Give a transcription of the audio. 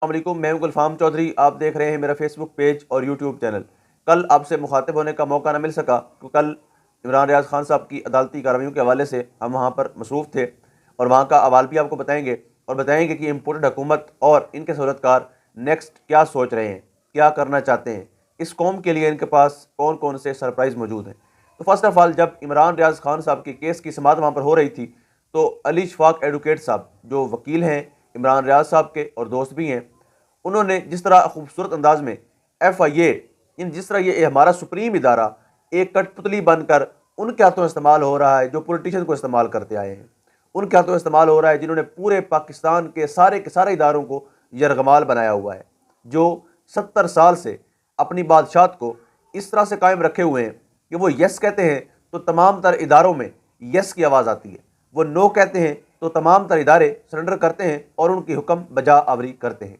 السلام علیکم، میں ہوں گلفام چودھری۔ آپ دیکھ رہے ہیں میرا فیس بک پیج اور یوٹیوب چینل۔ کل آپ سے مخاطب ہونے کا موقع نہ مل سکا تو کل عمران ریاض خان صاحب کی عدالتی کارروائیوں کے حوالے سے ہم وہاں پر مصروف تھے، اور وہاں کا احوال بھی آپ کو بتائیں گے، اور بتائیں گے کہ امپورٹڈ حکومت اور ان کے سہولت کار نیکسٹ کیا سوچ رہے ہیں، کیا کرنا چاہتے ہیں، اس قوم کے لیے ان کے پاس کون کون سے سرپرائز موجود ہیں۔ تو فرسٹ آف آل، جب عمران ریاض خان صاحب کے کیس کی سماعت وہاں پر ہو رہی تھی تو علی شفاق ایڈوکیٹ صاحب، جو وکیل ہیں عمران ریاض صاحب کے اور دوست بھی ہیں، انہوں نے جس طرح خوبصورت انداز میں ایف آئی اے، جس طرح یہ ہمارا سپریم ادارہ ایک کٹ پتلی بن کر ان کے ہاتھوں استعمال ہو رہا ہے جو پولیٹیشین کو استعمال کرتے آئے ہیں، ان کے ہاتھوں استعمال ہو رہا ہے جنہوں نے پورے پاکستان کے سارے اداروں کو یرغمال بنایا ہوا ہے، جو 70 سال سے اپنی بادشاہت کو اس طرح سے قائم رکھے ہوئے ہیں کہ وہ یس کہتے ہیں تو تمام تر اداروں میں یس کی آواز آتی ہے، وہ نو کہتے ہیں تو تمام تر ادارے سرنڈر کرتے ہیں اور ان کی حکم بجا آوری کرتے ہیں۔